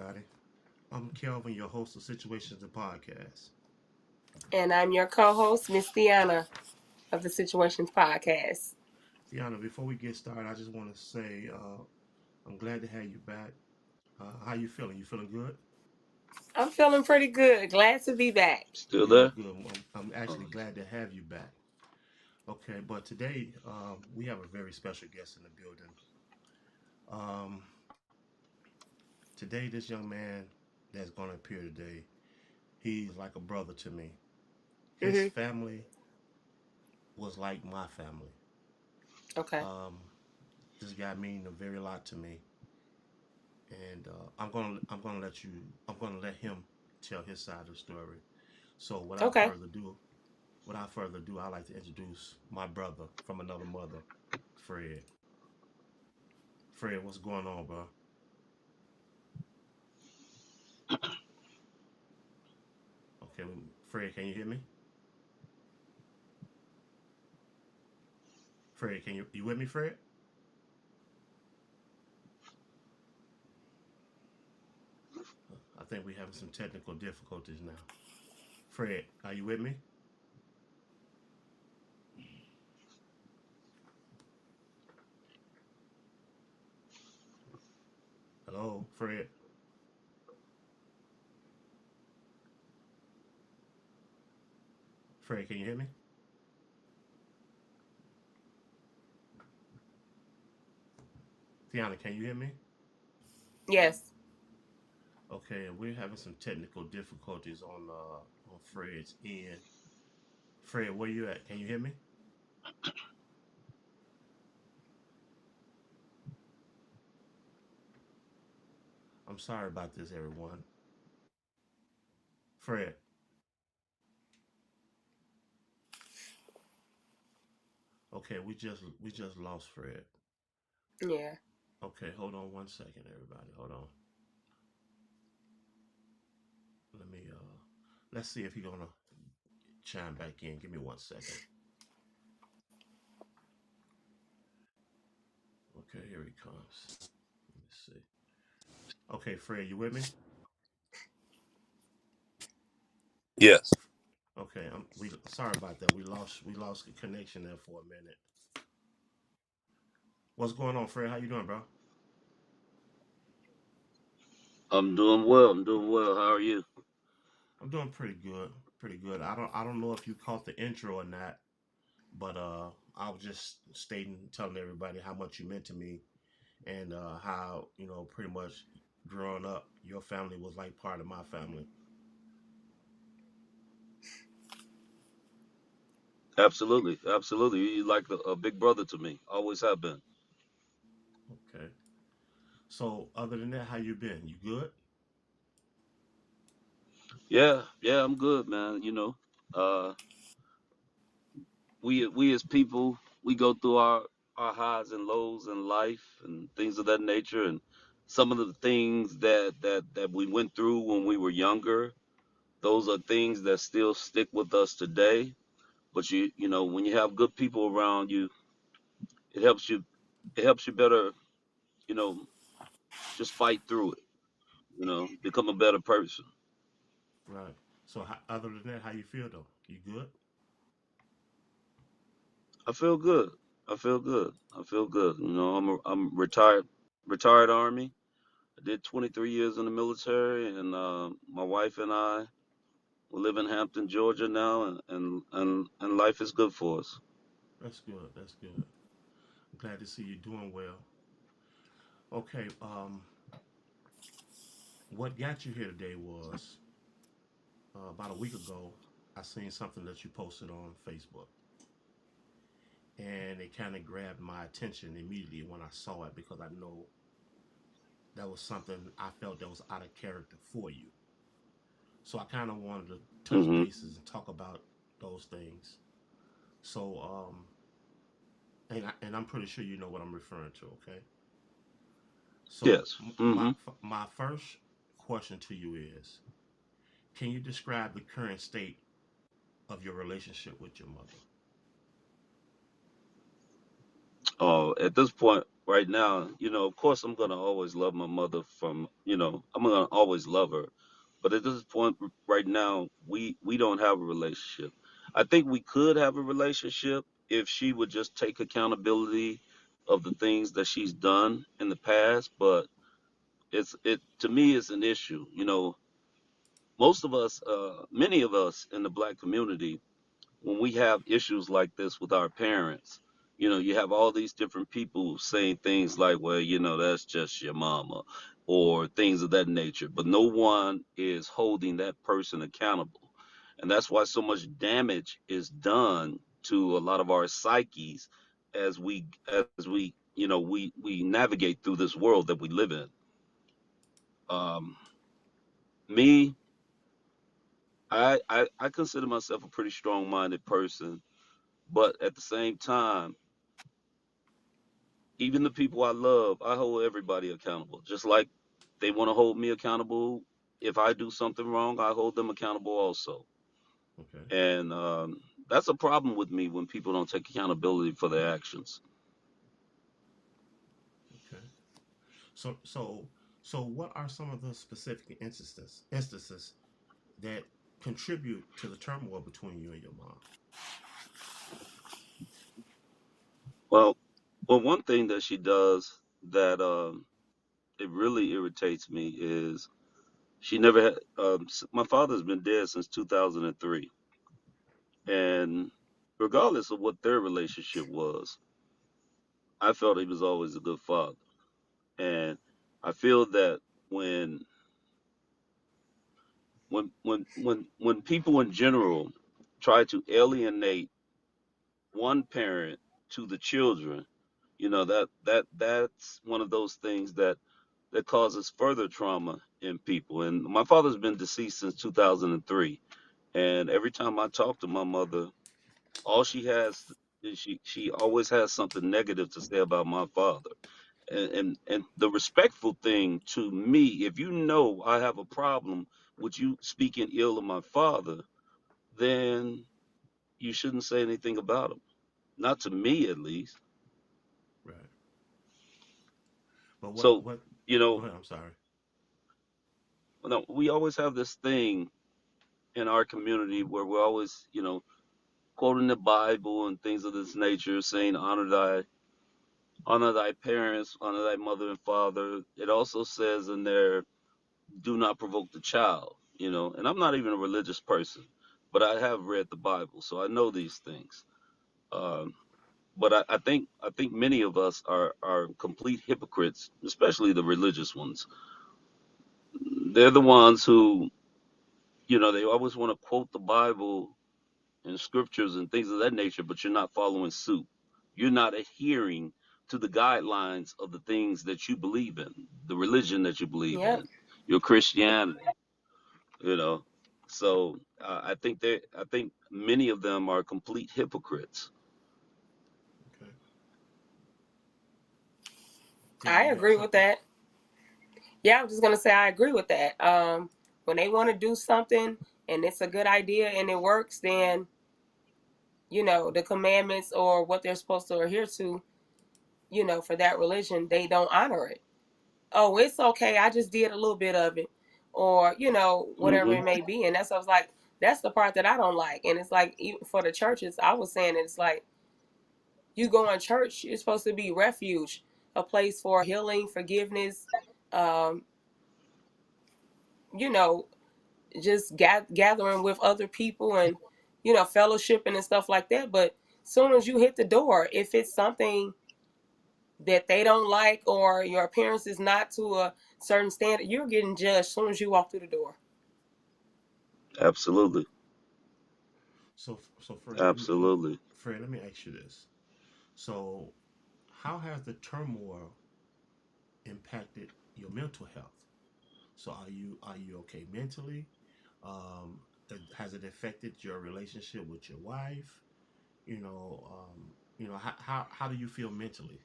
everybody. I'm Kelvin, your host of Situations and Podcast. And I'm your co-host, Miss Deanna of the Situations Podcast. Tiana, before we get started, I just want to say I'm glad to have you back. How you feeling? You feeling good? I'm feeling pretty good. Glad to be back. Still Good, there? good. I'm actually glad to have you back. Okay, but today we have a very special guest in the building. Um, Today, this young man that's going to appear today, he's like a brother to me. His Hmm. family was like my family. Okay. Um, this guy mean a very lot to me, and I'm gonna let him tell his side of the story. So Okay. without further ado, I'd like to introduce my brother from another mother, Fred. Fred, what's going on, bro? Okay, Fred, can you hear me? Fred, can you with me, Fred? I think we're having some technical difficulties now. Fred, are you with me? Hello, Fred. Fred, can you hear me? Tiana, can you hear me? Yes. Okay, we're having some technical difficulties on Fred's end. Fred, where you at? Can you hear me? I'm sorry about this, everyone. Fred. Okay, we just lost Fred. Yeah. Okay, hold on one second, everybody. Hold on. Let me let's see if he's gonna chime back in. Give me 1 second. Okay, here he comes. Let me see. Okay, Fred, you with me? Yes. Okay, we sorry about that. We lost the connection there for a minute. What's going on, Fred? How you doing, bro? I'm doing well. I'm doing well. How are you? I'm doing pretty good. Pretty good. I don't know if you caught the intro or not, but I was just telling everybody how much you meant to me, and how pretty much growing up, your family was like part of my family. Absolutely. Absolutely. You like a big brother to me. Always have been. Okay. So other than that, how you been? You good? Yeah. Yeah, I'm good, man. Uh we as people, we go through our highs and lows in life and things of that nature, and some of the things that we went through when we were younger, those are things that still stick with us today. But when you have good people around you, it helps you better, you know, just fight through it, become a better person. Right. So other than that, how you feel though? You good? I feel good. I feel good. I feel good. I'm retired Army. I did 23 years in the military, and my wife and I we live in Hampton, Georgia now, and life is good for us. That's good. That's good. I'm glad to see you doing well. Okay. What got you here today was about a week ago. I seen something that you posted on Facebook, and it kind of grabbed my attention immediately when I saw it because I know that was something I felt that was out of character for you. So I kind of wanted to touch Hmm. bases and talk about those things. So and I'm pretty sure you know what I'm referring to. Okay. So Yes. my Hmm. my first question to you is, can you describe the current state of your relationship with your mother? At this point, right now, of course, I'm gonna always love my mother. I'm always love her. But at this point right now, we don't have a relationship. I think we could have a relationship if she would just take accountability of the things that she's done in the past. But it to me is an issue. You know, most of us, many of us in the black community, when we have issues like this with our parents, you know, you have all these different people saying things like, well, you know, that's just your mama, or things of that nature, but no one is holding that person accountable. And that's why so much damage is done to a lot of our psyches as we you know we navigate through this world that we live in. um Me, I consider myself a pretty strong-minded person, but at the same time, even the people I love, I hold everybody accountable. Just like they want to hold me accountable. If I do something wrong, I hold them accountable also. Okay. And that's a problem with me when people don't take accountability for their actions. Okay. So so so what are some of the specific instances that contribute to the turmoil between you and your mom? Well, well, one thing that she does that it really irritates me is she never had. My father's been dead since 2003, and regardless of what their relationship was, I felt he was always a good father. And I feel that when when people in general try to alienate one parent to the children, you know, that's one of those things that causes further trauma in people. And my father's been deceased since 2003, and every time I talk to my mother, all she has is she always has something negative to say about my father. And the respectful thing to me, if you know I have a problem with you speaking ill of my father, then you shouldn't say anything about him. Not to me, at least. Right. But what So, what? you Go know, ahead. I'm sorry. no, we always have this thing in our community where we're always, you know, quoting the Bible and things of this nature, saying honor thy parents, honor thy mother and father. It also says in there, do not provoke the child, you know. And I'm not even a religious person, but I have read the Bible, so I know these things. Um, but I think many of us are complete hypocrites, especially the religious ones. They're the ones who, you know, they always want to quote the Bible and scriptures and things of that nature, but you're not following suit. You're not adhering to the guidelines of the things that you believe in, the religion that you believe Yep. in, your Christianity, you know. So I think many of them are complete hypocrites. Okay. Tia, I you have agree with something? that. Yeah, I was just gonna say I agree with that. When they want to do something and it's a good idea and it works, then the commandments or what they're supposed to adhere to, for that religion, they don't honor it. Oh, it's okay. I just did a little bit of it, or whatever it Hmm. may be. And that's I was like, that's the part that I don't like. And it's like even for the churches, I was saying it's like you go in church, it's supposed to be refuge, a place for healing, forgiveness, um, you know, just gathering with other people and fellowshipping and stuff like that. But soon as you hit the door, if it's something that they don't like or your appearance is not to a certain standard, you're getting judged as soon as you walk through the door. Absolutely, So Fred, absolutely. Let me ask you this. So, how has the turmoil impacted your mental health? So, are you okay mentally? Um, has it affected your relationship with your wife? How do you feel mentally?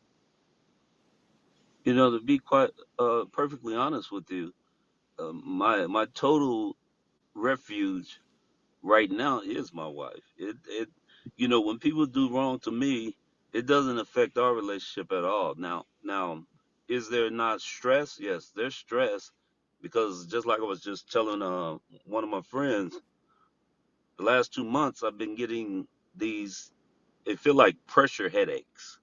You know, to be quite perfectly honest with you, my total refuge right now is my wife. You know, when people do wrong to me, it doesn't affect our relationship at all. Now, is there not stress? Yes, there's stress, because just like I was just telling one of my friends, the last 2 months I've been getting these. It feel like pressure headaches,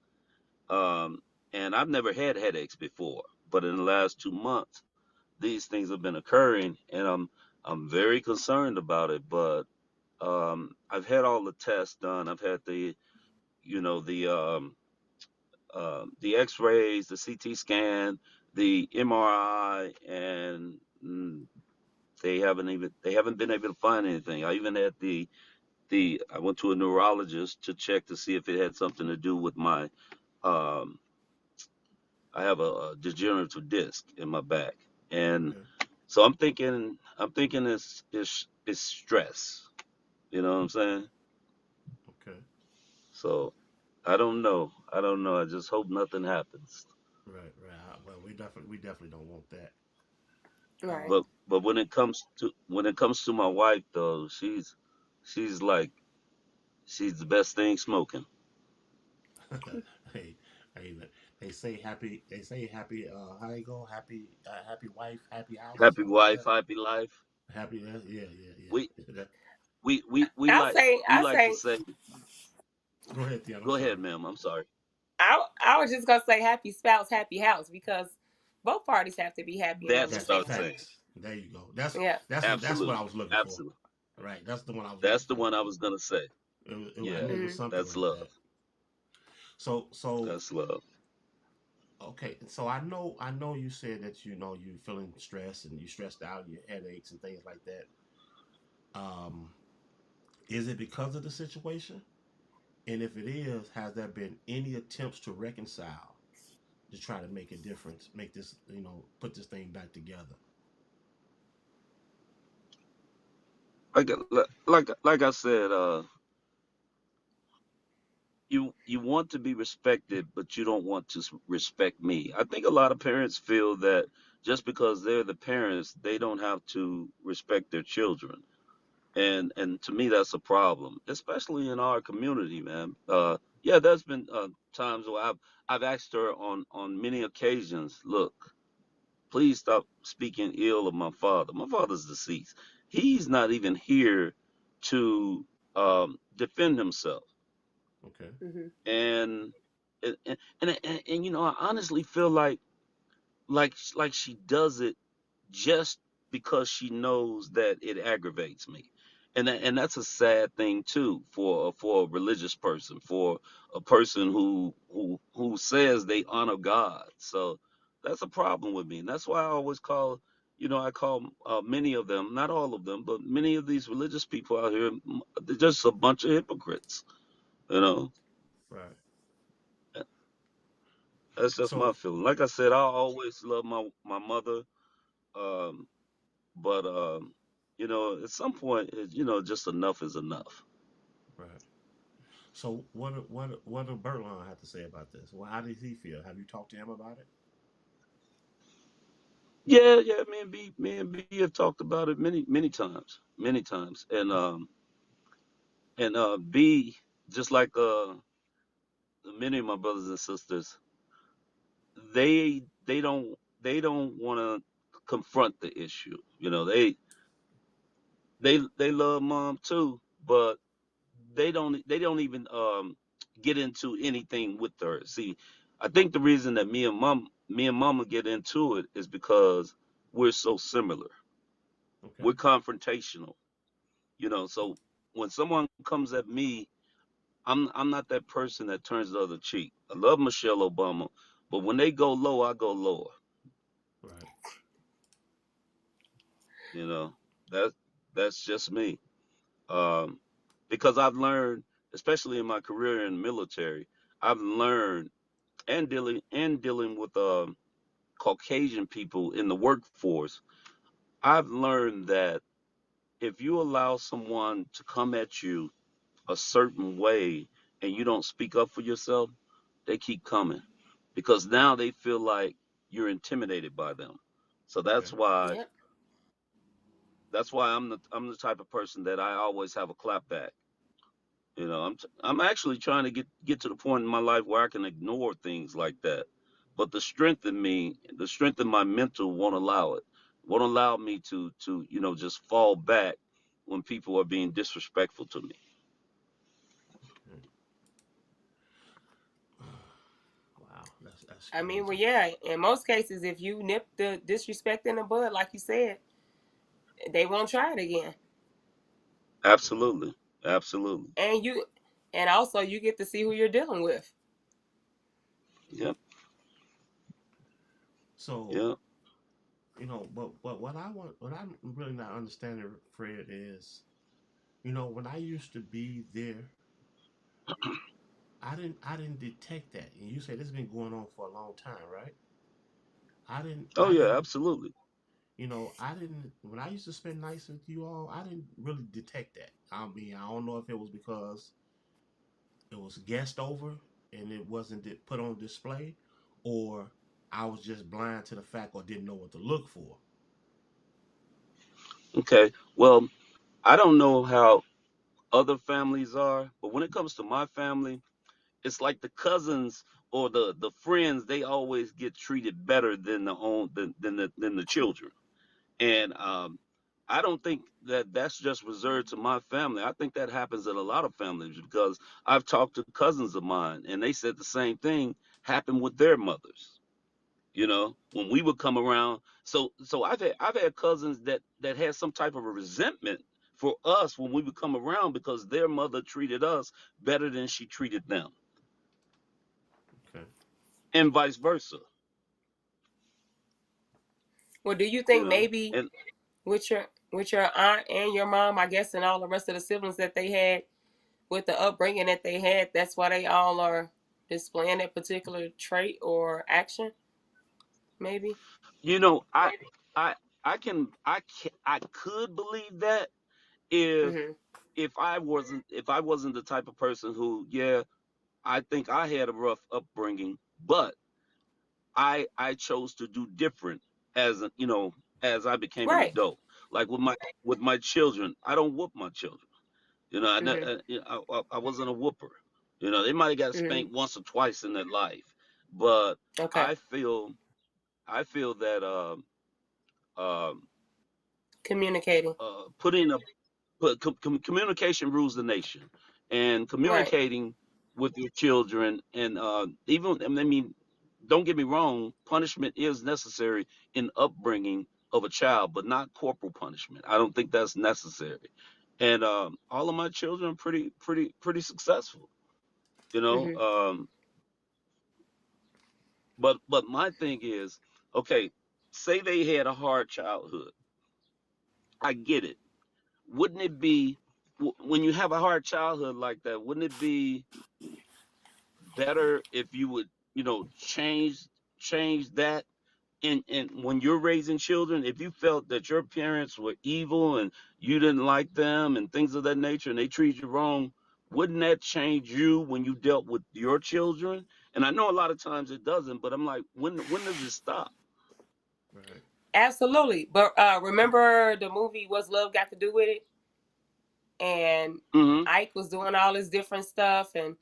um, and I've never had headaches before, but in the last 2 months these things have been occurring, and I'm very concerned about it. But I've had all the tests done. I've had you know the the X-rays, the CT scan, the MRI, and they haven't been able to find anything. I even had the I went to a neurologist to check to see if it had something to do with my um I have a degenerative disc in my back, and Okay. so I'm thinking it's stress. You know what I'm saying? Okay. So I don't know. I just hope nothing happens. Right. Right. Well, we definitely don't want that. Right. Um. But when it comes to my wife though, she's like she's the best thing smoking. hey, hey. They say happy. They say happy. How you go? Happy. Happy wife. Happy house or Happy something like wife, that. happy life. Happy. Yeah. Yeah. We Yeah. That, we I like say, we I like to say, say, go ahead, Theon. I'm go ahead, sorry. ma'am. I'm sorry. I was just gonna say happy spouse, happy house because both parties have to be happy and That's what I was understanding. saying. Facts. There you go. That's Yeah. what I Absolutely, was looking for. absolutely. Right. That's the one I was looking That's the for. one I was gonna say. I Yeah, knew it was Mm-hmm. something that's like love. that. So That's love. okay. So I know you said that you feeling stressed and you stressed out, your headaches and things like that. Um, is it because of the situation? And if it is, has there been any attempts to reconcile to try to make a difference, make this put this thing back together? Like I said, you want to be respected, but you don't want to respect me. I think a lot of parents feel that just because they're the parents, they don't have to respect their children, and to me that's a problem, especially in our community, man. Yeah, there's been times where I've asked her on many occasions, look, please stop speaking ill of my father. My father's deceased. He's not even here to defend himself. Okay. Mm-hmm. And I honestly feel like she does it just because she knows that it aggravates me, and that's a sad thing too for a religious person, for a person who says they honor God. So that's a problem with me, and that's why I always call. I call many of them, not all of them, but many of these religious people out here, they're just a bunch of hypocrites. You know, Right. that's just my So feeling. Like I said, I always love my mother. Um, but at some point, just enough is enough. right. So what do Bertlon have to say about this? Well, how does he feel? Have you talked to him about it? Yeah, yeah. Me and B have talked about it many times, and B, just like many of my brothers and sisters, they don't want to confront the issue. They love mom too, but they don't even get into anything with her. See, I think the reason that me and mama get into it is because we're so similar. Okay. We're confrontational, so when someone comes at me, I'm not that person that turns the other cheek. I love Michelle Obama, but when they go low, I go lower. Right. You know, that that's just me. Um, because I've learned, especially in my career in the military, I've learned and dealing with Caucasian people in the workforce, I've learned that if you allow someone to come at you a certain way and you don't speak up for yourself, they keep coming because now they feel like you're intimidated by them. So Okay. Yep. that's why I'm the type of person that I always have a clap back. I'm actually trying to get to the point in my life where I can ignore things like that. But the strength in my mental won't allow it. won't allow me to just fall back when people are being disrespectful to me. Okay. Wow, that's I mean, well, crazy. yeah. In most cases, if you nip the disrespect in the bud, like you said, they won't try it again. Right. Absolutely, absolutely. And and also you get to see who you're dealing with. Yep, So, yep. but what I'm really not understanding, Fred, is when I used to be there, I didn't detect that. And you say this has been going on for a long time, right? I didn't Oh I yeah, didn't absolutely. I didn't when I used to spend nights with you all, I didn't really detect that. I mean, I don't know if it was because it was guest over and it wasn't put on display, or I was just blind to the fact or didn't know what to look for. Okay. Well, I don't know how other families are, but when it comes to my family, it's like the cousins or the friends, they always get treated better than the children. And I don't think that that's just reserved to my family. I think that happens in a lot of families because I've talked to cousins of mine and they said the same thing happened with their mothers. When we would come around. So I've had cousins that had some type of a resentment for us when we would come around because their mother treated us better than she treated them, Okay. and vice versa. Well, do you You think know, maybe and with your aunt and your mom, I guess, and all the rest of the siblings that they had with the upbringing that they had, that's why they all are displaying that particular trait or action? Maybe. you know, I I could believe that if Mhm. if I wasn't the type of person who, yeah, I think I had a rough upbringing, but I chose to do different as I became an Right. adult. Like with my children, I don't whoop my children. Mhm. I wasn't a whooper. They might have got Mhm. spanked once or twice in their life, but Okay. I feel I feel that um Communicating. putting a but communication rules the nation, and Right. communicating with your children, and even, I mean, don't get me wrong, punishment is necessary in upbringing of a child, but not corporal punishment. I don't think that's necessary. And all of my children are pretty successful, you know. Mhm. But my thing is, okay, say they had a hard childhood. I get it. Wouldn't it be, when you have a hard childhood like that, wouldn't it be better if you would, change that? And when you're raising children, if you felt that your parents were evil and you didn't like them and things of that nature and they treated you wrong, wouldn't that change you when you dealt with your children? And I know a lot of times it doesn't, but I'm like, when does it stop? Right. Absolutely. But remember the movie What's Love Got to Do with It? And Hmm. Ike was doing all this different stuff. And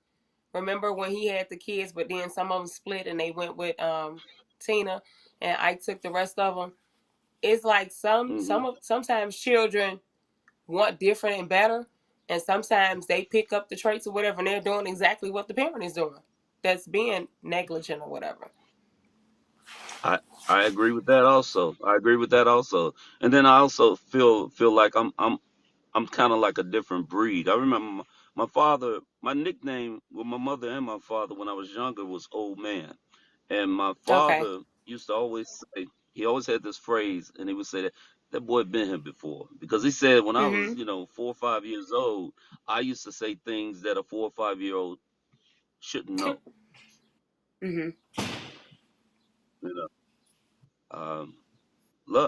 remember when he had the kids, but then some of them split and they went with Tina, and Ike took the rest of them. It's like Hmm. sometimes children want different and better, and sometimes they pick up the traits or whatever, and they're doing exactly what the parent is doing. That's being negligent or whatever. I I agree with that also. I agree with that also. And then I also feel like I'm kind of like a different breed. I remember my father, my nickname with my mother and my father when I was younger was Old Man. And my Okay. father used to always say, he always had this phrase, and he would say that boy been here before. Because he said when I was, Mhm. 4 or 5 years old, I used to say things that a 4 or 5 year old shouldn't know. Mhm. You know, um,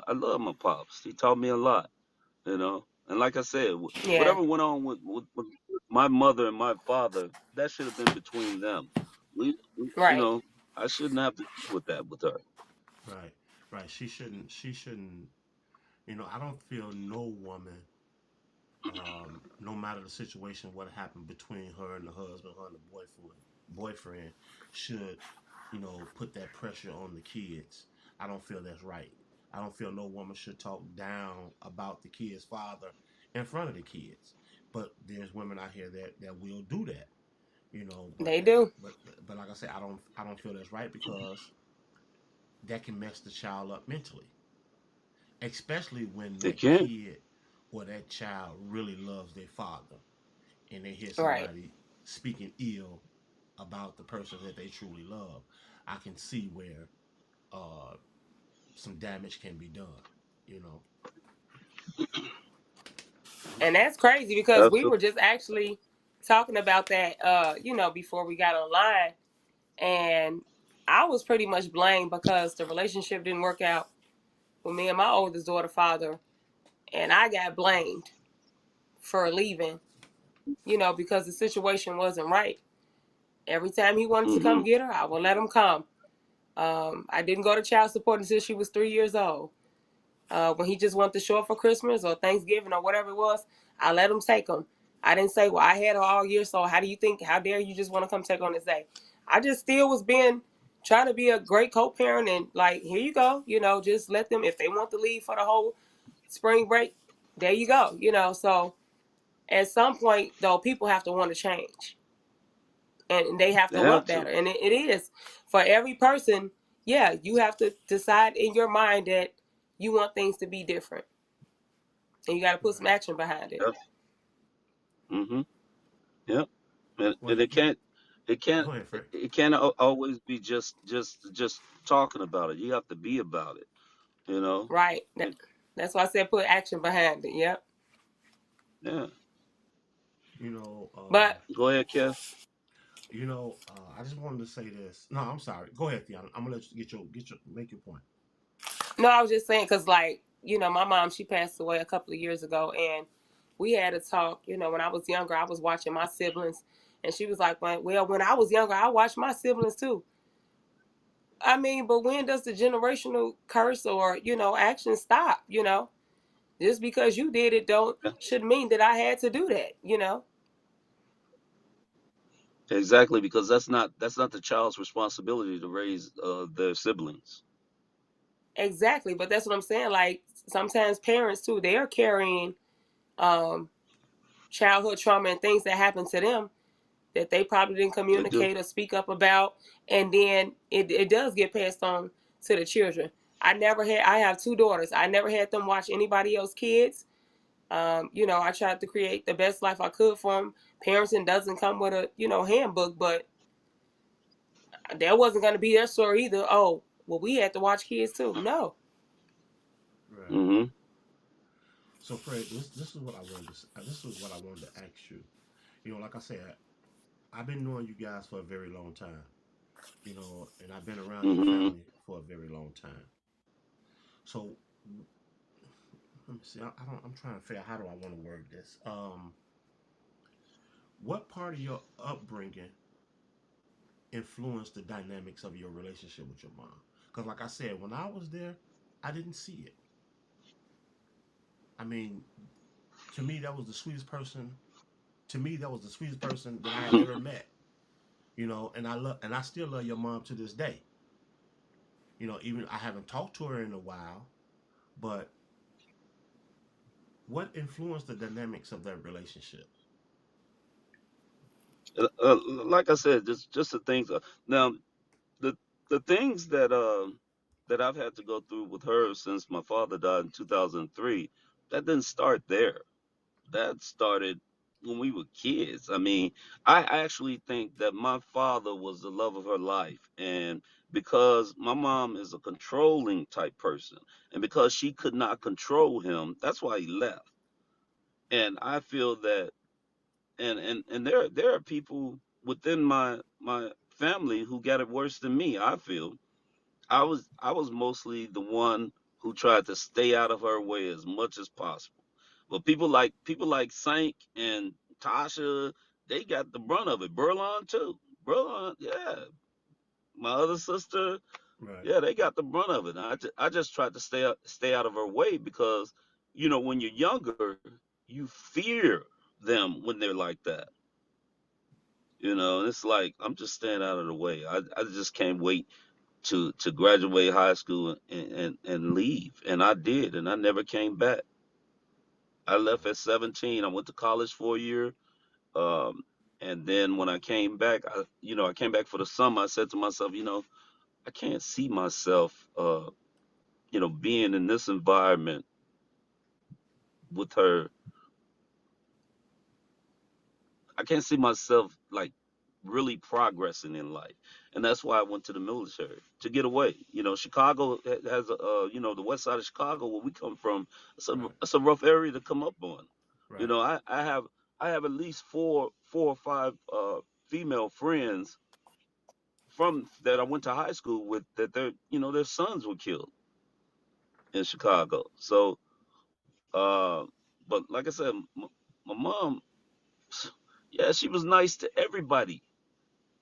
I love my pops. He taught me a lot. And like I said, Yeah. whatever went on with my mother and my father, that should have been between them. We, Right. I shouldn't have to deal with that with her. Right. Right. She shouldn't. I don't feel no woman, no matter the situation, what happened between her and the husband, her and the boyfriend should, put that pressure on the kids. I don't feel that's right. I don't feel no woman should talk down about the kid's father in front of the kids. But there's women out here that will do that, you know. They do. But like I said, I don't feel that's right because that can mess the child up mentally, especially when It that can. kid or that child really loves their father and they hear Right. somebody speaking ill about the person that they truly love. I can see where uh, some damage can be done. You know. And that's crazy because we were Absolutely. just actually talking about that, before we got online. And I was pretty much blamed because the relationship didn't work out with me and my oldest daughter father. And I got blamed for leaving, because the situation wasn't right. Every time he wanted to come Hmm. get her, I would let him come. I didn't go to child support until she was 3 years old. When he just wanted to show up for Christmas or Thanksgiving or whatever it was, I let him take them. I didn't say, well, I had her all year, so how dare you just want to come take on this day? I just still was trying to be a great co-parent and like, here you go, just let them, if they want to leave for the whole spring break, there you go, so at some point though, people have to want to change and they have They to have want better. to. And it is for every person. Yeah, you have to decide in your mind that you want things to be different, and you got to put some Right. action behind it. Yep. Hmm. Yep. Well, And it can't, go ahead, Frank. it can't always be just talking about it. You have to be about it. You know. Right. And, That's why I said put action behind it. Yep. yeah. You know, But Go ahead, Kev. I just wanted to say this. No, I'm sorry. Go ahead, Theon. I'm gonna let you make your point. no, I was just saying because, like, my mom, she passed away a couple of years ago, and we had a talk. When I was younger, I was watching my siblings, and she was like, "Well, when I was younger, I watched my siblings too." I mean, but when does the generational curse or action stop? Just because you did it don't Yeah. should mean that I had to do that. Exactly, because that's not the child's responsibility to raise their siblings. Exactly, but that's what I'm saying. Like sometimes parents too, they are carrying um, childhood trauma and things that happened to them that they probably didn't They do. communicate or speak up about, and then it does get passed on to the children. I have two daughters. I never had them watch anybody else's kids. I tried to create the best life I could for them. Parenting doesn't come with a handbook, but that wasn't going to be their story either. Oh, well, we had to watch kids too. No. Right. Hmm. So, Fred, this is what I wanted to this is what I wanted to ask you. Like I said, I've been knowing you guys for a very long time. And I've been around your Hmm. family for a very long time. So, let me see. I don't. I'm trying to figure out how do I want to word this. What part of your upbringing influenced the dynamics of your relationship with your mom? Because, like I said, when I was there, I didn't see it. I mean, to me, that was the sweetest person. To me, that was the sweetest person that I had ever met. And I still love your mom to this day. Even I haven't talked to her in a while, but what influenced the dynamics of that relationship? Like I said, just the things. Now, the the things that I've had to go through with her since my father died in 2003, that didn't start there. That started when we were kids. I mean, I actually think that my father was the love of her life, and because my mom is a controlling type person, and because she could not control him, that's why he left. And I feel that, and there are people within my family who got it worse than me. I feel I was mostly the one who tried to stay out of her way as much as possible. But people like Sank and Tasha, they got the brunt of it. Burlon too. Burlon, yeah. My other sister, Right. yeah, they got the brunt of it. I just tried to stay out of her way because when you're younger, you fear them when they're like that. And it's like I'm just staying out of the way. I just can't wait to graduate high school and leave, and I did, and I never came back. I left at 17. I went to college for a year, um, and then when I came back, I came back for the summer. I said to myself, I can't see myself, being in this environment with her. I can't see myself like really progressing in life, and that's why I went to the military to get away. Chicago has the west side of Chicago where we come from. Right. It's a rough area to come up on. Right. I have at least four or five female friends from that I went to high school with that their sons were killed in Chicago. So, uh, but like I said, my mom, yeah, she was nice to everybody.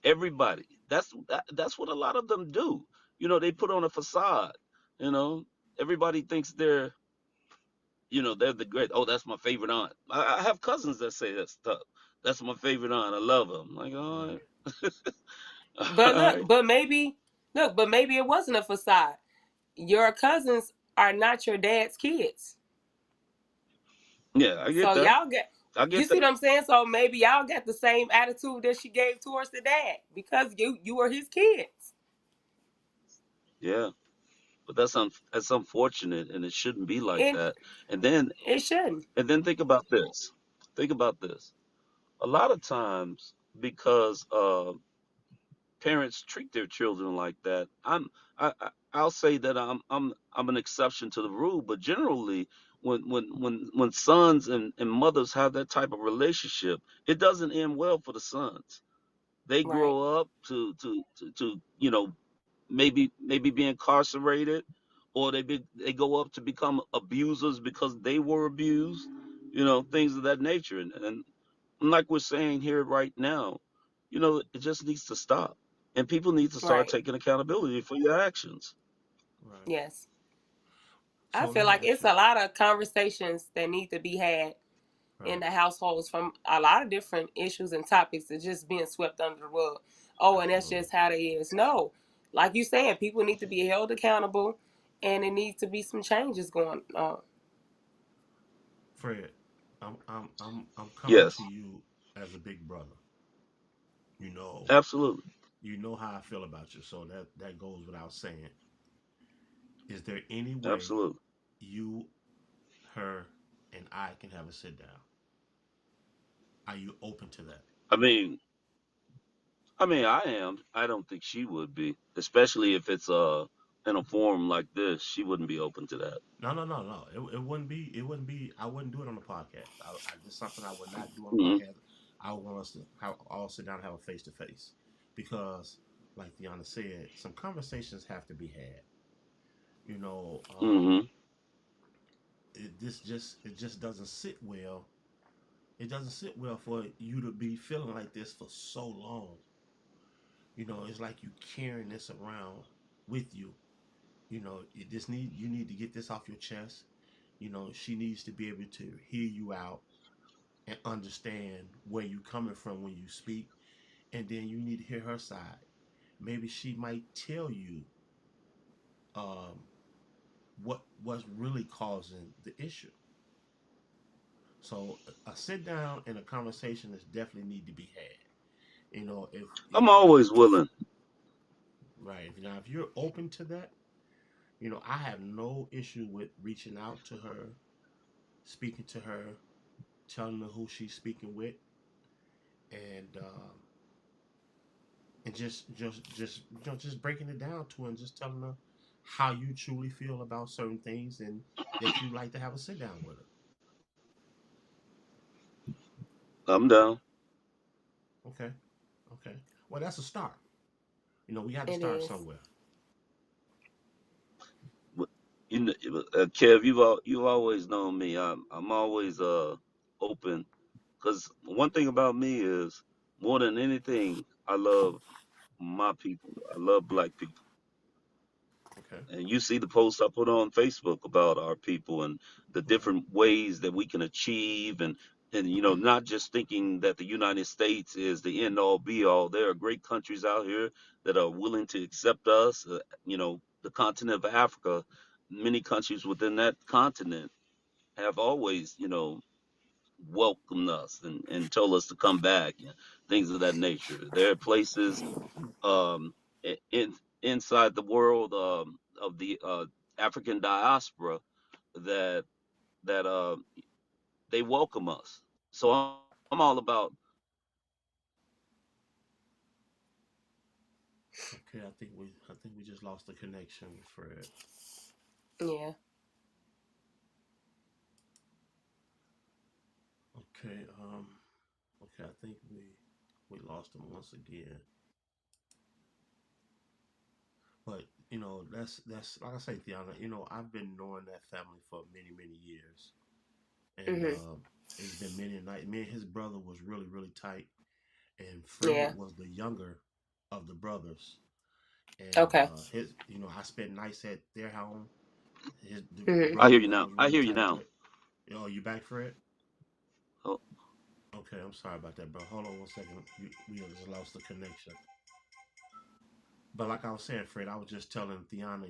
Everybody. That's what a lot of them do. They put on a facade. You know, everybody thinks they're the great. Oh, that's my favorite aunt. I have cousins that say that stuff. That's my favorite aunt. I love her. I'm like, all Right. right, But all right. but maybe it wasn't a facade. Your cousins are not your dad's kids. Yeah, I get So that. y'all get, I you get see that. what I'm saying? So maybe y'all got the same attitude that she gave towards the dad because you were his kids. Yeah, but that's unfortunate, and it shouldn't be like And that. And then it shouldn't. and then think about this. Think about this. A lot of times, because parents treat their children like that. I'll say that I'm an exception to the rule, but generally, when sons and mothers have that type of relationship, it doesn't end well for the sons. They Right. grow up to maybe be incarcerated, or they go up to become abusers because they were abused, things of that nature. And like we're saying here right now, it just needs to stop. And people need to start Right. taking accountability for your actions. Right. Yes. I So let feel me like ask it's you. a lot of conversations that need to be had in Right. the households from a lot of different issues and topics that just being swept under the rug. Oh, and that's Absolutely. just how they is. No, like you saying, people need to be held accountable, and it needs to be some changes going on. Fred, I'm coming Yes, to you as a big brother. You know, absolutely, you know how I feel about you, so that goes without saying. Is there any way absolutely. you, her, and I can have a sit down? Are you open to that? I mean, I am. I don't think she would be, especially if it's in a forum like this. She wouldn't be open to that. No, no, no, no. It wouldn't be. It wouldn't be. I wouldn't do it on the podcast. This is something I would not do on the Hmm. podcast. I would want us to have, all sit down and have a face to face, because, like Deanna said, some conversations have to be had. You know, Hmm. it just doesn't sit well. It doesn't sit well for you to be feeling like this for so long. You know, it's like you carrying this around with you. You know, you need to get this off your chest. You know, she needs to be able to hear you out and understand where you coming from when you speak, and then you need to hear her side. Maybe she might tell you um, what's really causing the issue. So a sit down and a conversation is definitely need to be had. You know, I'm if always willing. right now if you're open to that, you know, I have no issue with reaching out to her, speaking to her, telling her who she's speaking with, and just breaking it down to her and just telling her how you truly feel about certain things and that you like to have a sit down with her. I'm down. Okay, okay. Well, that's a start. You know, we had to It start is. somewhere. But, Kev, you've always known me. I'm always open, because one thing about me is, more than anything, I love my people. I love black people. Okay. And you see the posts I put on Facebook about our people and the Right. different ways that we can achieve, and and not just thinking that the United States is the end all be all. There are great countries out here that are willing to accept us. The continent of Africa, many countries within that continent have always welcomed us and told us to come back, and things of that nature. There are places um inside the world of the African diaspora that that they welcome us. So I'm all about Okay, I think we just lost the connection, Fred. Yeah. Okay, okay, I think we lost him once again. But that's like I say, Tiana. I've been knowing that family for many years, and Mhm. it's been many nights. Me and his brother was really tight, and Fred Yeah. was the younger of the brothers. And Okay. I spent nights at their home. The Mhm. I brother hear and you I now. was I really hear you tight now. with. Oh, you back, Fred? Oh, Okay, I'm sorry about that, bro. Hold on one second. We just lost the connection. But like I was saying, Fred, I was just telling Tiana,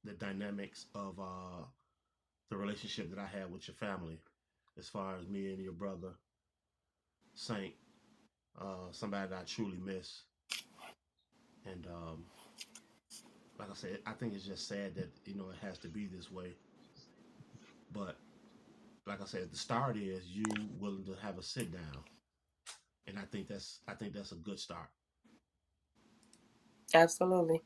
the dynamics of the relationship that I had with your family, as far as me and your brother Saint, somebody that I truly miss. And like I said, I think it's just sad that it has to be this way. But like I said, the start is you willing to have a sit down, and I think that's a good start. Absolutely.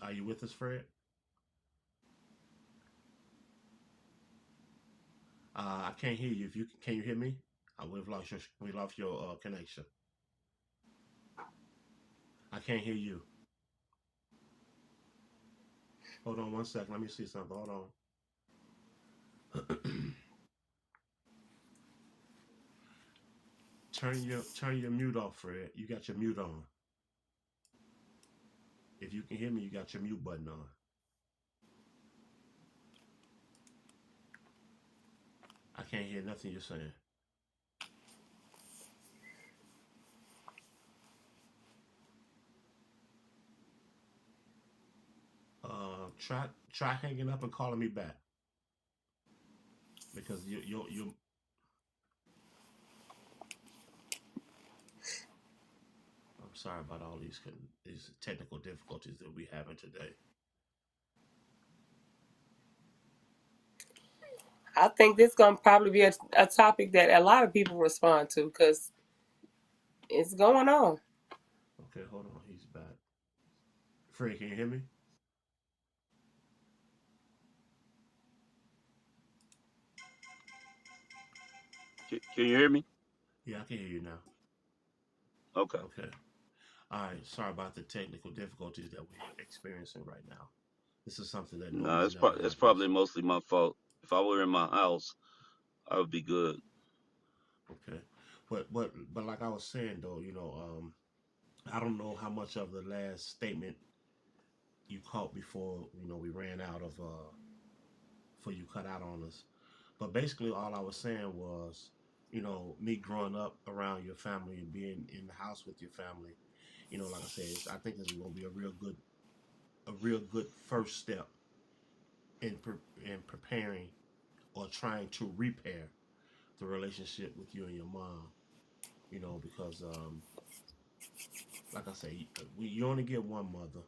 Are you with us, Fred? I can't hear you. If you can you hear me? We lost your connection. I can't hear you. Hold on one second. Let me see something. Hold on. Turn your mute off, Fred. You got your mute on. If you can hear me, you got your mute button on. I can't hear nothing you're saying. Try hanging up and calling me back because you. I'm sorry about all these technical difficulties that we having today. I think this gonna probably be a topic that a lot of people respond to because it's going on. Okay, hold on. He's back. Fred, can you hear me? can you hear me? Yeah, I can hear you now. Okay. Okay. All right. Sorry about the technical difficulties that we're experiencing right now. This is something that No, normally never it's probably happens. mostly my fault. If I were in my house, I would be good. Okay. But like I was saying though, I don't know how much of the last statement you caught before we ran out of before you cut out on us. But basically, all I was saying was, me growing up around your family and being in the house with your family. Like I said, I think this is going to be a real good first step in preparing or trying to repair the relationship with you and your mom. Because like I say, you only get one mother.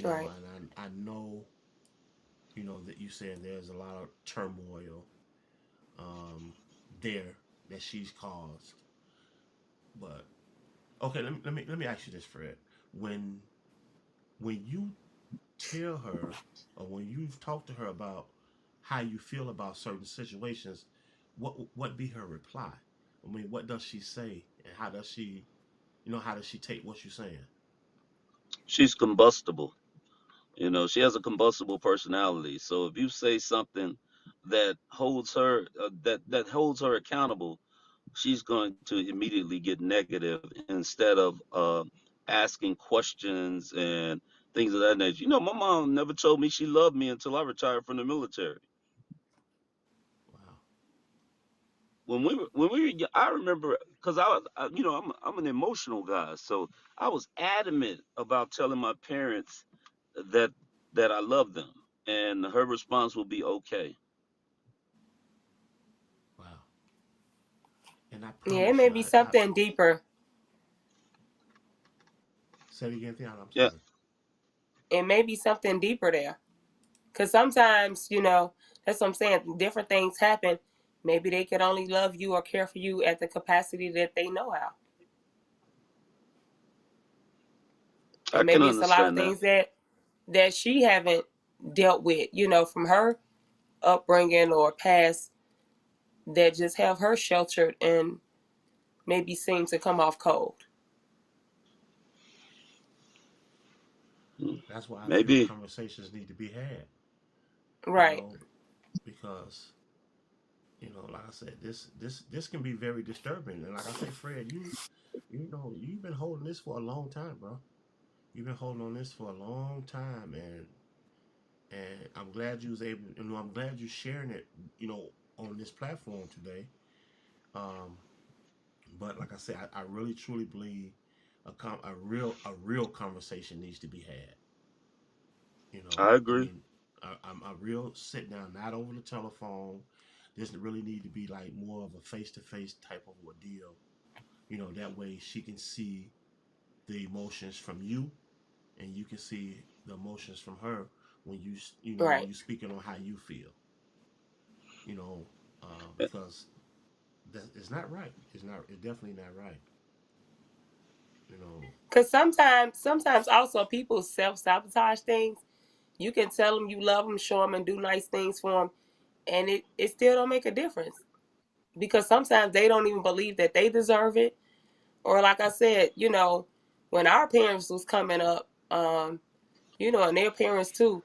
Right. And I know that you said there's a lot of turmoil um, there that she's caused. But okay, let me ask you this, Fred. When when you tell her or when you've talked to her about how you feel about certain situations, what be her reply? I mean, what does she say, and how does she take what you're saying? She's combustible. She has a combustible personality. So if you say something that holds her accountable, she's going to immediately get negative instead of asking questions and things of that nature. You know, my mom never told me she loved me until I retired from the military. Wow. I remember because you know, I'm an emotional guy, so I was adamant about telling my parents that I love them, and her response would be okay. Wow. And I Yeah, it promise may you, be I something deeper. said it again, Theon, I'm Yeah, sorry. It may be something deeper there. Because sometimes, that's what I'm saying. Different things happen. Maybe they could only love you or care for you at the capacity that they know how. I And can maybe it's a lot of understand that. things that she haven't dealt with, from her upbringing or past that just have her sheltered and maybe seem to come off cold. Hmm. That's why I feel Maybe. conversations need to be had, you Right. know, because like I said, this can be very disturbing. And like I say, Fred, you've been holding this for a long time, bro. You've been holding on this for a long time, and I'm glad you was able. I'm glad you're sharing it, on this platform today. Um, but like I said, I really truly believe a real conversation needs to be had. I I agree. mean, a real sit down, not over the telephone. This really need to be like more of a face to face type of ordeal. That way she can see the emotions from you, and you can see the emotions from her when when Right. you speaking on how you feel. You know, Eh, because it's not right. It's not. It's definitely not right. You know. Because sometimes also people self sabotage things. You can tell them you love them, show them, and do nice things for them, and it still don't make a difference because sometimes they don't even believe that they deserve it. Or like I said, when our parents was coming up, and their parents too,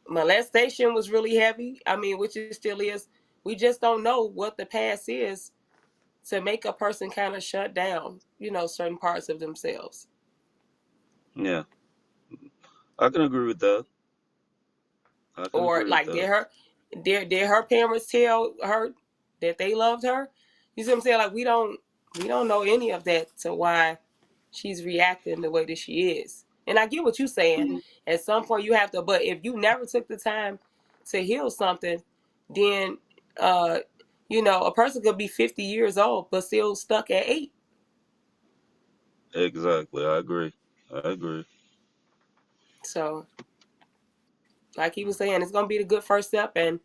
molestation was really heavy. I mean, which it still is. We just don't know what the past is to make a person kind of shut down, certain parts of themselves. Yeah, I can agree with that. I can Or agree with like that. did her parents tell her that they loved her? You see what I'm saying? Like we don't know any of that to why she's reacting the way that she is. And I get what you're saying. At some point you have to, but if you never took the time to heal something, then uh a person could be 50 years old but still stuck at 8. Exactly. I agree. I agree. So like he was saying, it's gonna be the good first step, and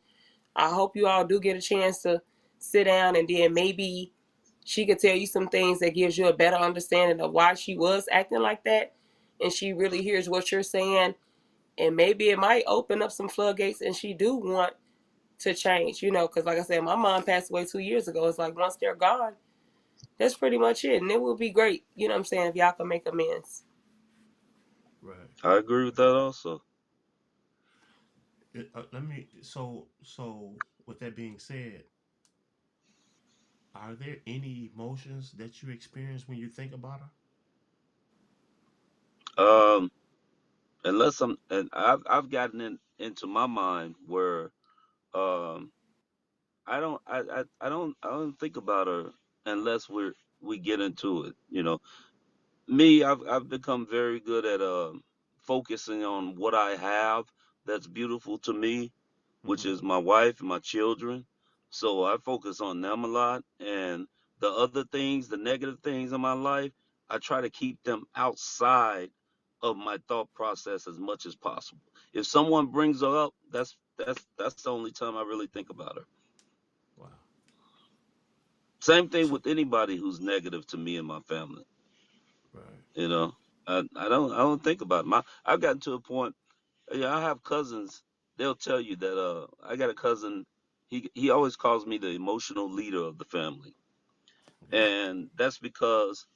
I hope you all do get a chance to sit down and then maybe she could tell you some things that gives you a better understanding of why she was acting like that, and she really hears what you're saying, and maybe it might open up some floodgates and she do want to change, because like I said, my mom passed away 2 years ago. It's like once they're gone, that's pretty much it, and it would be great, what I'm saying, if y'all can make amends. Right. I agree with that also. Let me. So with that being said, are there any emotions that you experience when you think about her? Um, unless and I've gotten into my mind where um I don't think about her unless we get into it. You know, me, I've become very good at focusing on what I have that's beautiful to me, which Mm-hmm. is my wife and my children. So I focus on them a lot, and the other things, the negative things in my life, I try to keep them outside of my thought process as much as possible. If someone brings her up, that's the only time I really think about her. Wow. Same thing So with anybody who's negative to me and my family. right. You know, I don't think about it. I've gotten to a point. Yeah, I have cousins. They'll tell you that I got a cousin. He always calls me the emotional leader of the family, Okay. and that's because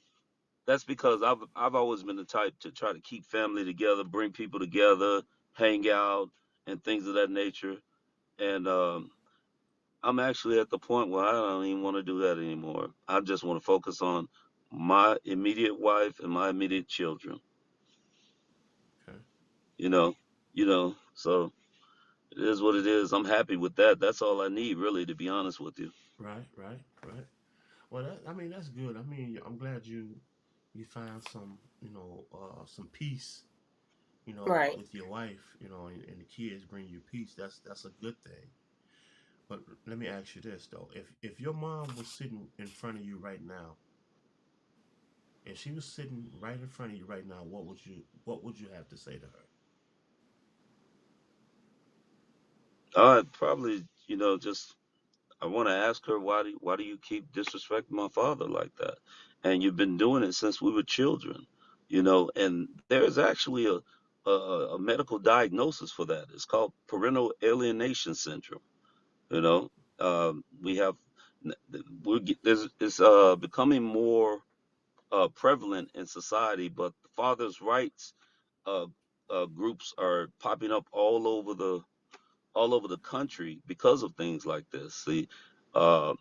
I've always been the type to try to keep family together, bring people together, hang out, and things of that nature. And I'm actually at the point where I don't even want to do that anymore. I just want to focus on my immediate wife and my immediate children. Okay. you know, so it is what it is. I'm happy with that. That's all I need, really, to be honest with you. Right, right, right. Well, I mean, that's good. I mean, I'm glad you found some, some peace, Right. with your wife, and the kids bring you peace. That's a good thing. But let me ask you this though: if your mom was sitting in front of you right now, if she was sitting right in front of you right now, what would you have to say to her? I'd probably, just I want to ask her, why do you keep disrespecting my father like that? And you've been doing it since we were children, and there's actually a medical diagnosis for that. It's called parental alienation syndrome. You know, we have it's becoming more prevalent in society, but the fathers' rights uh, groups are popping up all over the country because of things like this. See, um,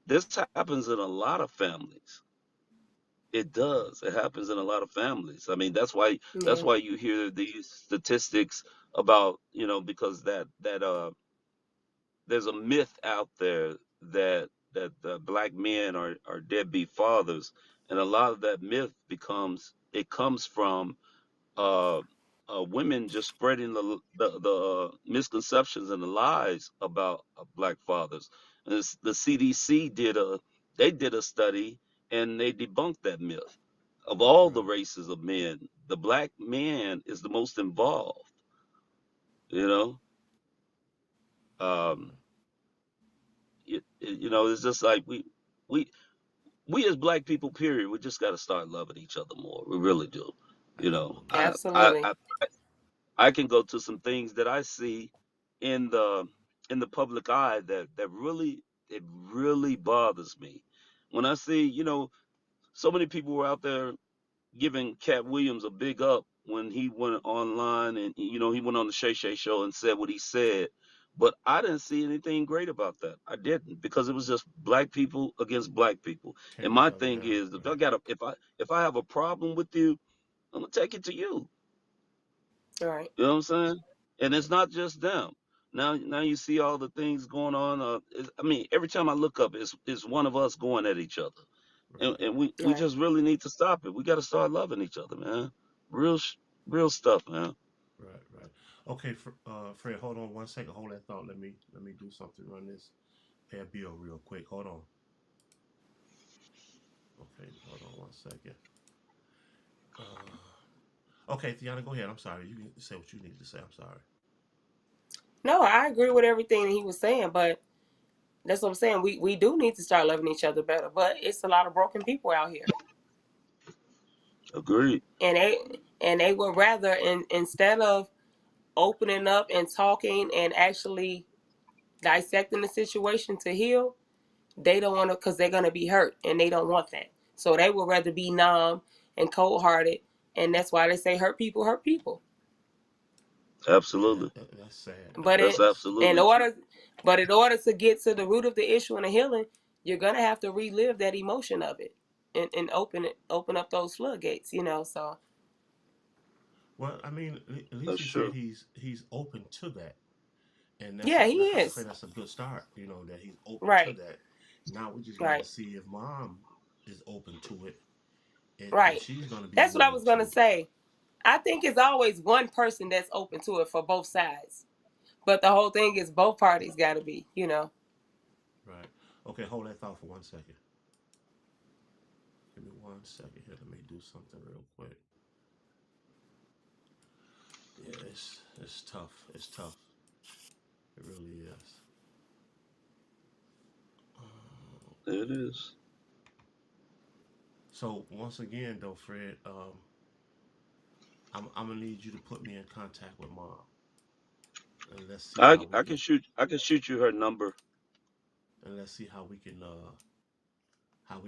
this happens in a lot of families. It Right, does. It happens in a lot of families. I mean, that's Yeah. why you hear these statistics about, because that there's a myth out there that black men are deadbeat fathers, and a lot of that myth comes from uh, women just spreading the misconceptions and the lies about black fathers. And the CDC did a study, and they debunked that myth. Of all the right, races of men, the black man is the most involved. You know, um, right. it's just like we we as black people, period. We just got to start loving each other more. We really do. You know, Absolutely. I I Absolutely. I I can go to some things that I see in the public eye that really it really bothers me when I see, so many people were out there giving Cat Williams a big up when he went online, and he went on the Shay Shay show and said what he said. But I didn't see anything great about that. I didn't, because it was just black people against black people. And Tearing each my other thing down. is, Right, if I have a problem with you, I'm gonna take it to you. Right. You know what I'm saying? And it's not just them. Now you see all the things going on. I mean, every time I look up, it's one of us going at each other, and, right, and we Right. just really need to stop it. We got to start loving each other, man. Real, real stuff, man. right, right. Okay, Fred, hold on one second. Hold that thought. Let me do something. Run this pay bill real quick. Hold on. Okay, hold on one second. Okay, Tiana, go ahead. I'm sorry. You can say what you need to say. I'm sorry. No, I agree with everything he was saying, but that's what I'm saying. We do need to start loving each other better, but it's a lot of broken people out here, Agreed. and they would rather instead of opening up and talking and actually dissecting the situation to heal, they don't want to because they're gonna be hurt, and they don't want that. So they would rather be numb and cold hearted, and that's why they say hurt people hurt people. Yeah, Absolutely. that's sad But though. That's in absolutely true. order, but in order to get to the root of the issue and the healing, you're gonna have to relive that emotion of it, and open up those floodgates. So Well, I mean, at least That's he said true. he's open to that, and yeah, he I say is. that's a good start. That he's open to Right. that. Now we just got to Right. see if mom is open to it, and if Right. she's going to be That's what I willing was gonna to. say. I think it's always one person that's open to it for both sides. But the whole thing is both parties got to be. Right. Okay, hold that thought for one second. Give me 1 second here. Let me do something real quick. Yeah, it's tough. It's tough. It really is. It is. So once again, though, Fred, I'm gonna need you to put me in contact with mom, and let's see I how we I can can shoot you her number. and let's see how we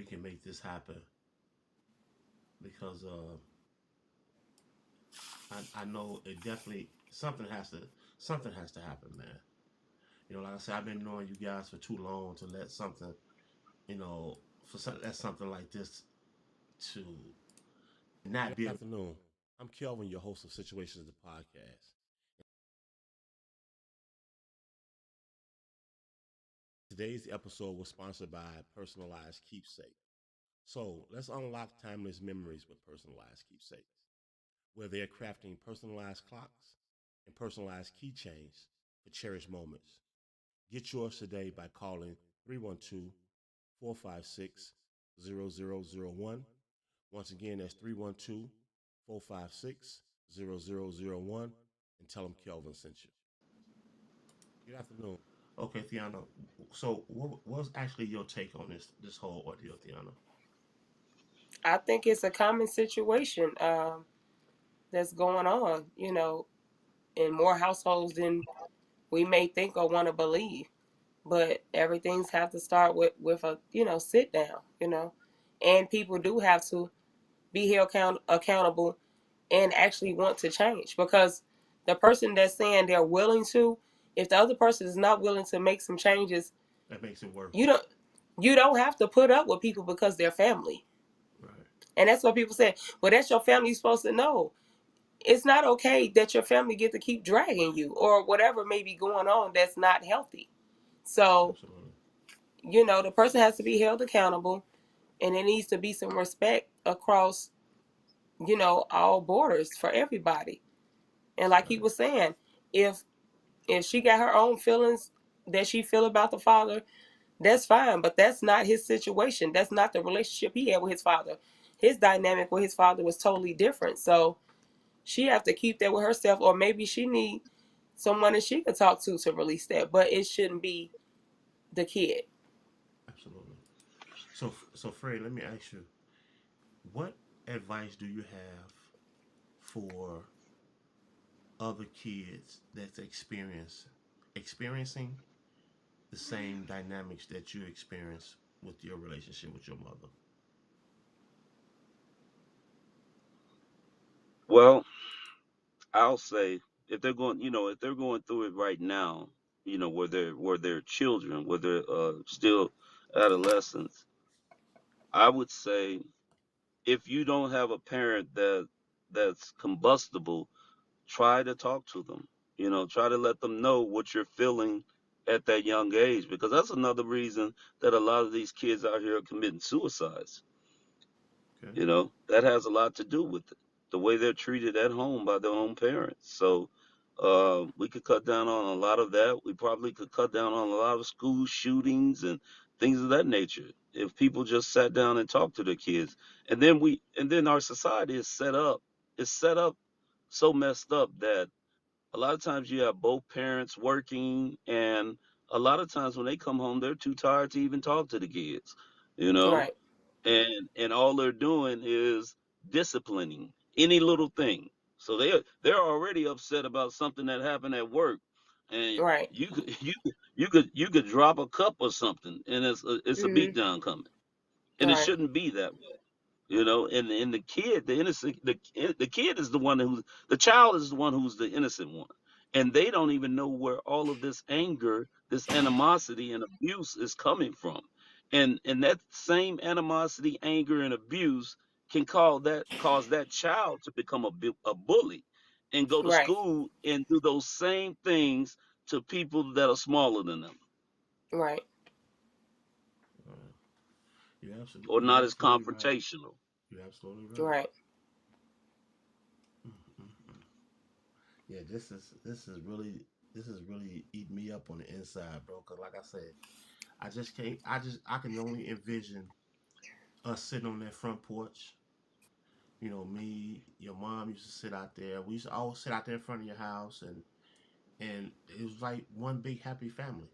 can make this happen because I know it definitely something has to happen, man. Like I said, I've been knowing you guys for too long to let something you know let something like this to not be afternoon. I'm Kelvin, your host of Situations the Podcast. Today's episode was sponsored by Personalized Keepsake. So let's unlock timeless memories with personalized keepsakes, where they're crafting personalized clocks and personalized keychains for cherished moments. Get yours today by calling 312 456 0001. Once again, that's 312 456 0001. And tell them Kelvin sent you. Good afternoon. Okay, Thiana. So, what was actually your take on this whole ordeal, Thiana? I think it's a common situation that's going on, in more households than we may think or want to believe. But everything's have to start with a sit down, and people do have to be held accountable and actually want to change, because the person that's saying they're willing to, if the other person is not willing to make some changes, That makes it worse. you don't have to put up with people because they're family. Right. And that's what people say. Well, that's your family. You're supposed to know. It's not okay that your family get to keep dragging you or whatever may be going on that's not healthy. So, Absolutely. the person has to be held accountable, and there needs to be some respect across, all borders for everybody. And like he Right. was saying, if she got her own feelings that she feel about the father, that's fine. But that's not his situation. That's not the relationship he had with his father. His dynamic with his father was totally different. So she have to keep that with herself, or maybe she need someone that she could talk to release that. But it shouldn't be the kid. Absolutely. So Fred, let me ask you, what advice do you have for other kids that's experiencing the same dynamics that you experience with your relationship with your mother? Well, I'll say if they're going, if they're going through it right now, where they're children, where they're still adolescents, I would say if you don't have a parent that's combustible, try to talk to them. Try to let them know what you're feeling at that young age, because that's another reason that a lot of these kids out here are committing suicides. Okay. That has a lot to do with it, the way they're treated at home by their own parents. So we could cut down on a lot of that. We probably could cut down on a lot of school shootings and things of that nature if people just sat down and talked to their kids. And then our society is set up so messed up that a lot of times you have both parents working, and a lot of times when they come home they're too tired to even talk to the kids, you know Right, and all they're doing is disciplining any little thing. So they're already upset about something that happened at work, and right. you could drop a cup or something, and it's a beat Mhm. down coming, and it Right, shouldn't be that way. And the kid, the innocent, the kid is the one who, the child is the one who's the innocent one, and they don't even know where all of this anger, this animosity and abuse is coming from, and that same animosity, anger, and abuse can cause that child to become a bully, and go to right, school and do those same things to people that are smaller than them, right, Uh, you're or you're not as absolutely right. confrontational. You're absolutely right. right, Mm-mm. Yeah, this is really eating me up on the inside, bro. Cause like I said, I just can't. I can only envision us sitting on that front porch. Me, your mom used to sit out there. We used to always sit out there in front of your house, and it was like one big happy family.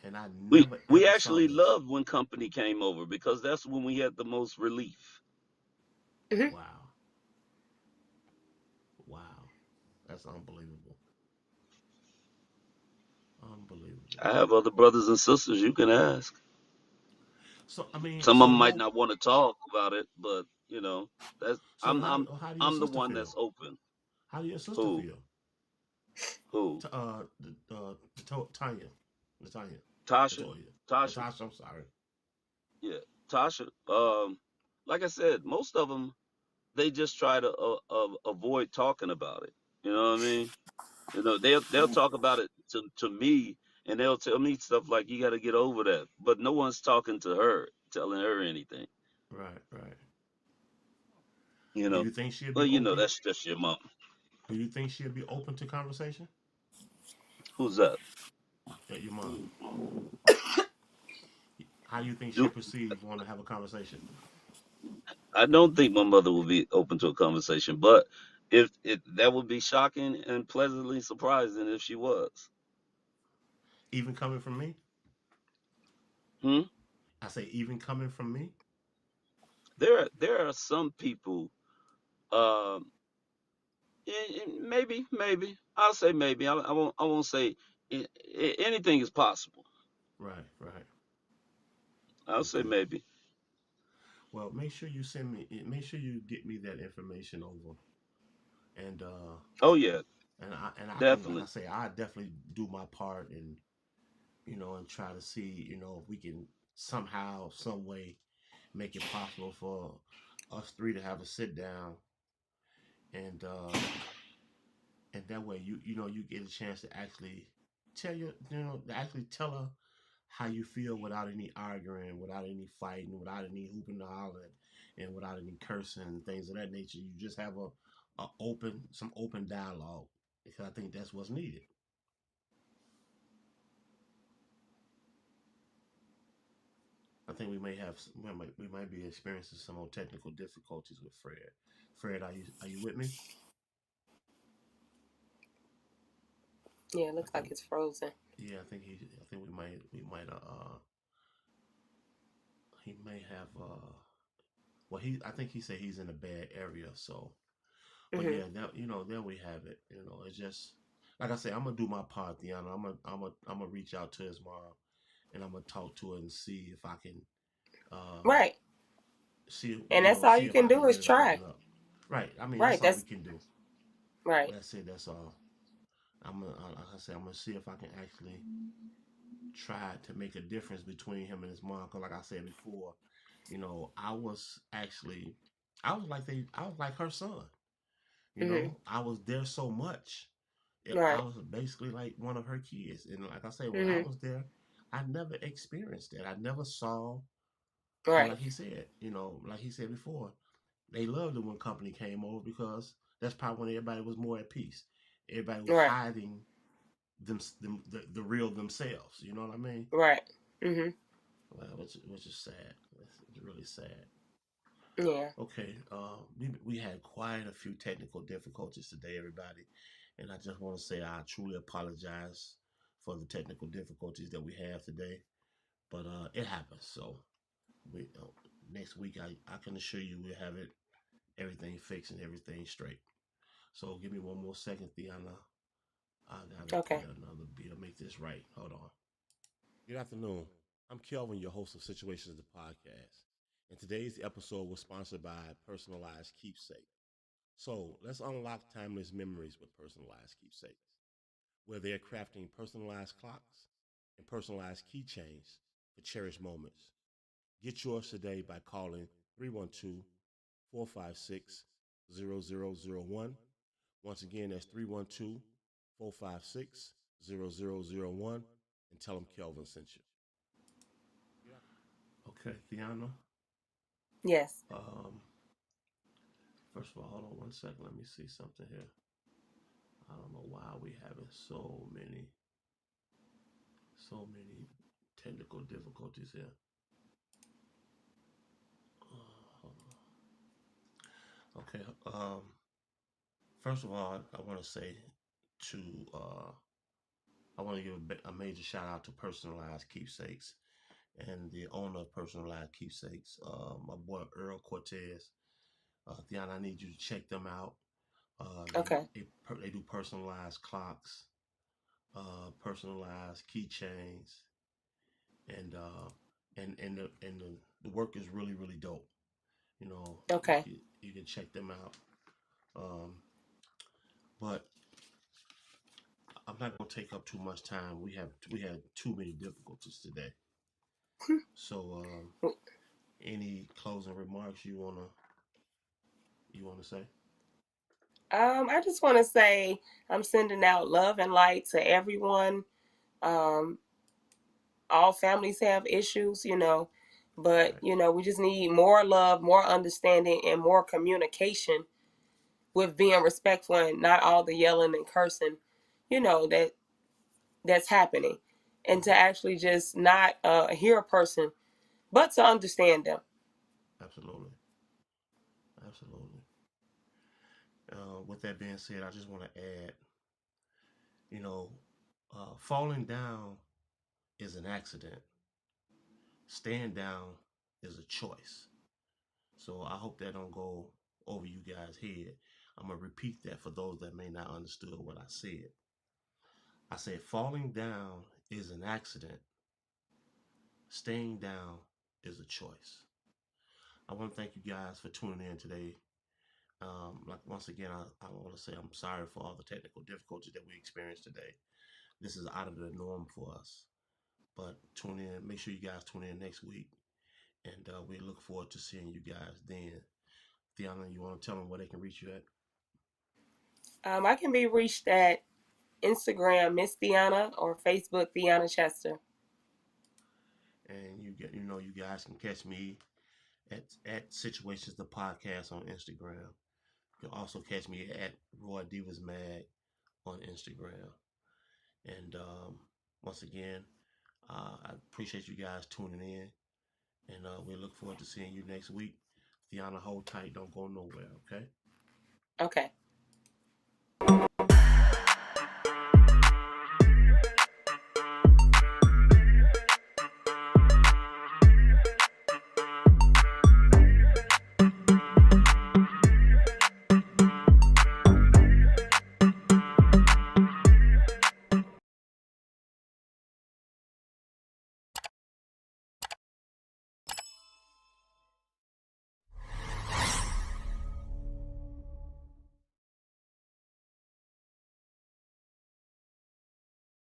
And I We never we ever saw actually this. loved when company came over because that's when we had the most relief. mhm, Wow, wow, that's unbelievable, unbelievable. I have other brothers and sisters you can ask. So I mean, Some of so them might no. not want to talk about it, but that's So I'm I'm how do your I'm the sister one feel? that's open. How do your sister Who feel? who? Tanya, Latanya, Tasha, Latoya, Tasha, Latasha. I'm sorry. yeah, Tasha. Like I said, most of them. they just try to avoid talking about it. You know what I mean? You know, they'll talk about it to me, and they'll tell me stuff like, "You got to get over that," but no one's talking to her, telling her anything. Right, right. You Do know, you think she'll well, be you know, open? that's just your mom. Do you think she'll be open to conversation? Who's that? Your mom. How do you think she'll Do perceive want to have a conversation? I don't think my mother would be open to a conversation, but if that would be shocking and pleasantly surprising if she was. Even coming from me? Hmm? I say even coming from me. There are some people. Um, maybe I'll say maybe. I won't say anything is possible. Right, right. I'll say Okay. maybe. Well, make sure you send me. Make sure you get me that information over, and Oh yeah, and I can, like I definitely. say, I definitely do my part, and and try to see, if we can somehow, some way, make it possible for us three to have a sit down, and that way you get a chance to actually to actually tell her how you feel without any arguing, without any fighting, without any hooping and hollering, and without any cursing and things of that nature. You just have some open dialogue, because I think that's what's needed. I think we might be experiencing some more technical difficulties with Fred. Fred, are you with me? Yeah, it I looks like think it's frozen. yeah, I think he may have well, I think he said he's in a bad area, so. But Hmm. yeah, there we have it. It's just like I say, I'm gonna do my part, Deanna. I'm gonna reach out to his mom, and I'm gonna talk to her and see if I can uh Right. And that's all see you if can I do can is get her to try. open up. Right. I mean, Right. that's all we That's can do. right. That's it. That's all. Like I said, I'm gonna see if I can actually try to make a difference between him and his mom. Cause like I said before, I was like her son. Hmm. I was there so much. I Right. was basically like one of her kids. And like I say, when I Hmm. was there, I never experienced that. I never saw, and Right. like he said before, they loved it when company came over, because that's probably when everybody was more at peace. Everybody was Right. hiding the real themselves. You know what I mean? Right. Hmm. Well, which is sad. It's really sad. Yeah. Okay, we had quite a few technical difficulties today, everybody, and I just want to say I truly apologize for the technical difficulties that we have today, but it happens. So we next week I can assure you we'll have everything fixed and everything straight. So give me one more second, Theana. I gotta play Okay. another beat to make this right. Hold on. Good afternoon. I'm Kelvin, your host of Situations the podcast, and today's episode was sponsored by Personalized Keepsake. So let's unlock timeless memories with personalized keepsakes, where they're crafting personalized clocks and personalized keychains for cherished moments. Get yours today by calling 312 456 0001. Once again, that's 312 456 0001, and tell them Kelvin sent you. Okay, Theana. Yes. Um, First of all, hold on one second. Let me see something here. I don't know why we having so many technical difficulties here. Hold on. Okay. First of all, I want to say to I want to give a major shout out to Personalized Keepsakes and the owner of Personalized Keepsakes, my boy Earl Cortez. Theon, I need you to check them out. Uh, they Okay. they do personalized clocks, personalized keychains, and the work is really really dope. You know, Okay. you can check them out. Um, but I'm not gonna take up too much time. We had too many difficulties today. So, any closing remarks you wanna you want to say? I just want to say I'm sending out love and light to everyone. Um, all families have issues, but Right. we just need more love, more understanding, and more communication with being respectful and not all the yelling and cursing, that's happening, and to Right. actually just not hear a person, but to understand them. Absolutely. Absolutely. With that being said, I just want to add, you know, falling down is an accident. Staying down is a choice. So I hope that don't go over you guys' head. I'm gonna repeat that for those that may not understood what I said. I said falling down is an accident. Staying down is a choice. I want to thank you guys for tuning in today. Like once again, I want to say I'm sorry for all the technical difficulties that we experienced today. This is out of the norm for us. But tune in. Make sure you guys tune in next week, and we look forward to seeing you guys then. Theana, you want to tell them where they can reach you at? I can be reached at Instagram Miss Theana or Facebook Theana Chester. And you guys can catch me at Situations the Podcast on Instagram. You can also catch me at Roy Divas Mag on Instagram. And once again, I appreciate you guys tuning in, and we look forward to seeing you next week. Theana, hold tight, don't go nowhere. Okay. Okay.